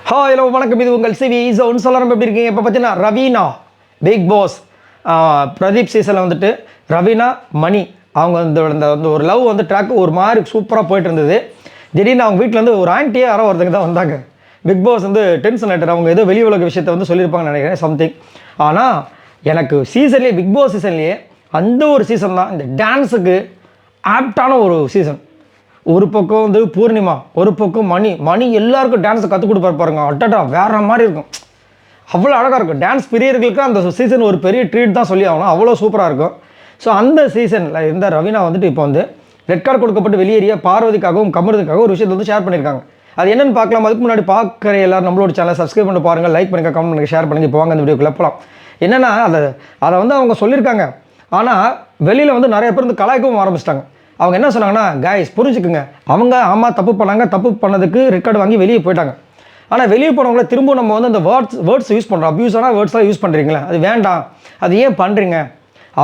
Hello வணக்கம், இது உங்கள் சிவி ஜோன். சொல்லலாம் எப்படி இருக்கீங்க? இப்போ பார்த்தீங்கன்னா ரவீனா பிக் பாஸ் பிரதீப் சீசனில் வந்துட்டு ரவீனா மணி அவங்க இந்த ஒரு லவ் வந்து ட்ராக் ஒரு மாதிரி சூப்பராக போயிட்டு இருந்தது. திடீர்னு அவங்க வீட்டிலேருந்து ஒரு ஆண்டியே யாரோ ஒருத்தங்க தான் வந்தாங்க. பிக் பாஸ் வந்து டென்ஷன் ஆகிட்டார். அவங்க ஏதோ வெளி உலக விஷயத்தை வந்து சொல்லியிருப்பாங்கன்னு நினைக்கிறேன் சம்திங். ஆனால் எனக்கு சீசன்லேயே பிக் பாஸ் சீசன்லேயே அந்த ஒரு சீசன் தான் இந்த டான்ஸுக்கு ஆப்டான ஒரு சீசன். ஒரு பக்கம் வந்து பூர்ணிமா, ஒரு பக்கம் மணி எல்லாருக்கும் டான்ஸை கற்றுக் கொடுப்பாரு பாருங்க. அட்டடா வேறு மாதிரி இருக்கும், அவ்வளோ அழகாக இருக்கும். டான்ஸ் பிரியர்களுக்கு அந்த சீசன் ஒரு பெரிய ட்ரீட் தான் சொல்லி ஆகணும், அவ்வளோ சூப்பராக இருக்கும். ஸோ அந்த சீசனில் இருந்த ரவீனா வந்துட்டு இப்போ வந்து ரெட் கார்டு கொடுக்கப்பட்டு வெளியேறிய பார்வதிக்காகவும் கமருதுக்காகவும் ஒரு விஷயத்தை வந்து ஷேர் பண்ணியிருக்காங்க. அது என்னென்னு பார்க்கலாம். அதுக்கு முன்னாடி பார்க்குற எல்லாரும் நம்மளோட சேனலை சப்ஸ்கிரைப் பண்ணி பாருங்கள், லைக் பண்ணுங்கள், கமெண்ட் பண்ணுங்கள், ஷேர் பண்ணுங்கள். இப்போ வாங்க அந்த வீடியோக்குள்ள போகலாம். என்னென்னா அதை வந்து அவங்க சொல்லியிருக்காங்க. ஆனால் வெளியில் வந்து நிறைய பேர் வந்து கலாய்க்கவும் ஆரம்பிச்சிட்டாங்க. அவங்க என்ன சொன்னாங்கன்னா, கைஸ் புரிஞ்சுக்குங்க, அவங்க ஆமாம் தப்பு பண்ணாங்க, தப்பு பண்ணதுக்கு ரெக்கார்டு வாங்கி வெளியே போயிட்டாங்க. ஆனால் வெளியே போனவங்கள திரும்ப நம்ம வந்து அந்த வேர்ட்ஸ் யூஸ் பண்ணுறோம், அப்யூஸான வேர்ட்ஸ்லாம் யூஸ் பண்ணுறீங்களே, அது வேண்டாம், அது ஏன் பண்ணுறீங்க?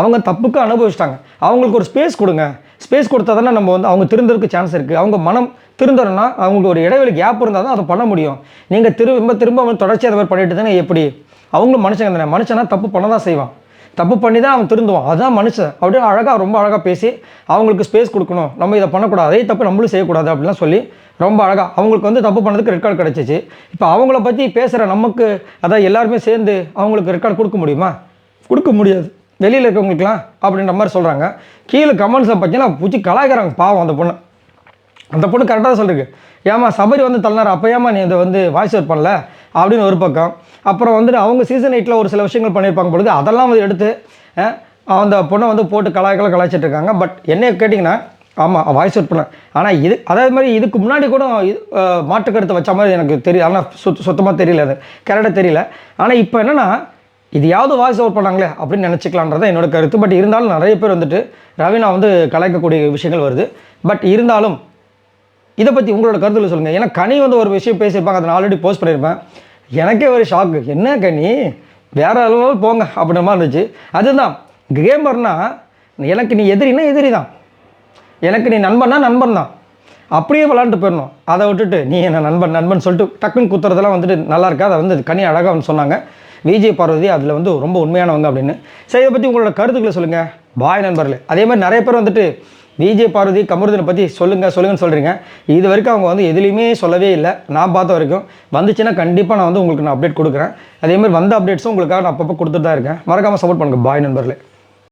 அவங்க தப்புக்கு அனுபவிச்சிட்டாங்க, அவங்களுக்கு ஒரு ஸ்பேஸ் கொடுங்க. ஸ்பேஸ் கொடுத்தா தானே நம்ம வந்து அவங்க திருந்தறதுக்கு சான்ஸ் இருக்குது. அவங்க மனம் திருந்தணும்னா அவங்களுக்கு ஒரு இடைவெளி கேப் இருந்தால் தான் அதை பண்ண முடியும். நீங்கள் திரும்ப வந்து தொடர்ச்சி அதை மாதிரி பண்ணிட்டு தானே எப்படி? அவங்களும் மனுஷங்க தானே, மனுஷனா தப்பு பண்ண தான் செய்வான், தப்பு பண்ணி தான் அவன் திருந்துவான், அதுதான் மனுஷன். அப்படியே அழகாக ரொம்ப அழகாக பேசி அவங்களுக்கு ஸ்பேஸ் கொடுக்கணும், நம்ம இதை பண்ணக்கூடாது, அதே தப்பு நம்மளும் செய்யக்கூடாது அப்படிலாம் சொல்லி ரொம்ப அழகாக அவங்களுக்கு வந்து தப்பு பண்ணதுக்கு ரெட் கார்டு கிடச்சிச்சு. இப்போ அவங்கள பற்றி பேசுகிற நமக்கு அதான் எல்லாருமே சேர்ந்து அவங்களுக்கு ரெட் கார்டு கொடுக்க முடியுமா? கொடுக்க முடியாது, வெளியில் இருக்கவங்களுக்குலாம் அப்படின்ற மாதிரி சொல்கிறாங்க. கீழே கமெண்ட்ஸை பார்த்தீங்கன்னா பூச்சி கலாய்க்கிறாங்க பாவம். அந்த பொண்ணு கரெக்டாக தான் சொல்லிருக்கு. ஏமா சபரி வந்து தள்ளினார், அப்போ ஏமா நீ இதை வந்து வாய்ஸ் அவுட் பண்ணல அப்படின்னு ஒரு பக்கம். அப்புறம் வந்துட்டு அவங்க சீசன் 8 ஒரு சில விஷயங்கள் பண்ணியிருப்பாங்க பொழுது அதெல்லாம் வந்து எடுத்து அந்த பொண்ணை வந்து போட்டு கலாய்ச்சிட்டு இருக்காங்க. பட் என்ன கேட்டிங்கன்னா, ஆமாம் வாய்ஸ் அவுட் பண்ணேன். ஆனால் அதே மாதிரி இதுக்கு முன்னாடி கூட மாற்று கருத்தை வச்ச மாதிரி எனக்கு தெரியல. ஆனால் சுத்தமாக தெரியல, அது கரெக்டாக தெரியல. ஆனால் இப்போ என்னென்னா, இதையாவது வாய்ஸ் அவுட் பண்ணாங்களே அப்படின்னு நினச்சிக்கலான்றதான் என்னோட கருத்து. பட் இருந்தாலும் நிறைய பேர் வந்துட்டு ரவீனா வந்து கலாய்க்கக்கூடிய விஷயங்கள் வருது. பட் இருந்தாலும் இதை பற்றி உங்களோட கருத்தில் சொல்லுங்கள். ஏன்னா கனி வந்து ஒரு விஷயம் பேசியிருப்பாங்க, அதை நான் ஆல்ரெடி போஸ்ட் பண்ணியிருப்பேன். எனக்கே ஒரு ஷாக்கு, என்ன கனி வேறு அளவு போங்க அப்படின்ற மாதிரி இருந்துச்சு. அதுதான் கேமர்னா, எனக்கு நீ எதிரினா எதிரி தான், எனக்கு நீ நண்பன்னா நண்பன் தான், அப்படியே விளாண்டுட்டு போயிடணும். அதை விட்டுட்டு நீ என்ன நண்பன் சொல்லிட்டு டக்குன்னு குத்துறதெல்லாம் வந்துட்டு நல்லா இருக்கா. அதை வந்து கனி அழகாக வந்து சொன்னாங்க. விஜய் பார்வதி அதில் வந்து ரொம்ப உண்மையானவங்க அப்படின்னு. சரி, இதை பற்றி உங்களோட கருத்துக்களை சொல்லுங்கள் பாய் நண்பர்களே. அதே மாதிரி நிறைய பேர் வந்துட்டு விஜய் பார்வதி கமருதனை பற்றி சொல்லுங்கன்னு சொல்கிறீங்க. இது வரைக்கும் அவங்க வந்து எதுலேயுமே சொல்லவே இல்லை. நான் பார்த்த வரைக்கும் வந்துச்சுன்னா கண்டிப்பாக நான் வந்து உங்களுக்கு நான் அப்டேட் கொடுக்குறேன். அதேமாதிரி வந்த அப்டேட்ஸும் உங்களுக்காக நான் அப்பப்போ கொடுத்துட்டு தான் இருக்கேன். மறக்காமல் சப்போர்ட் பண்ணுங்கள் பாய் நண்பர்களே.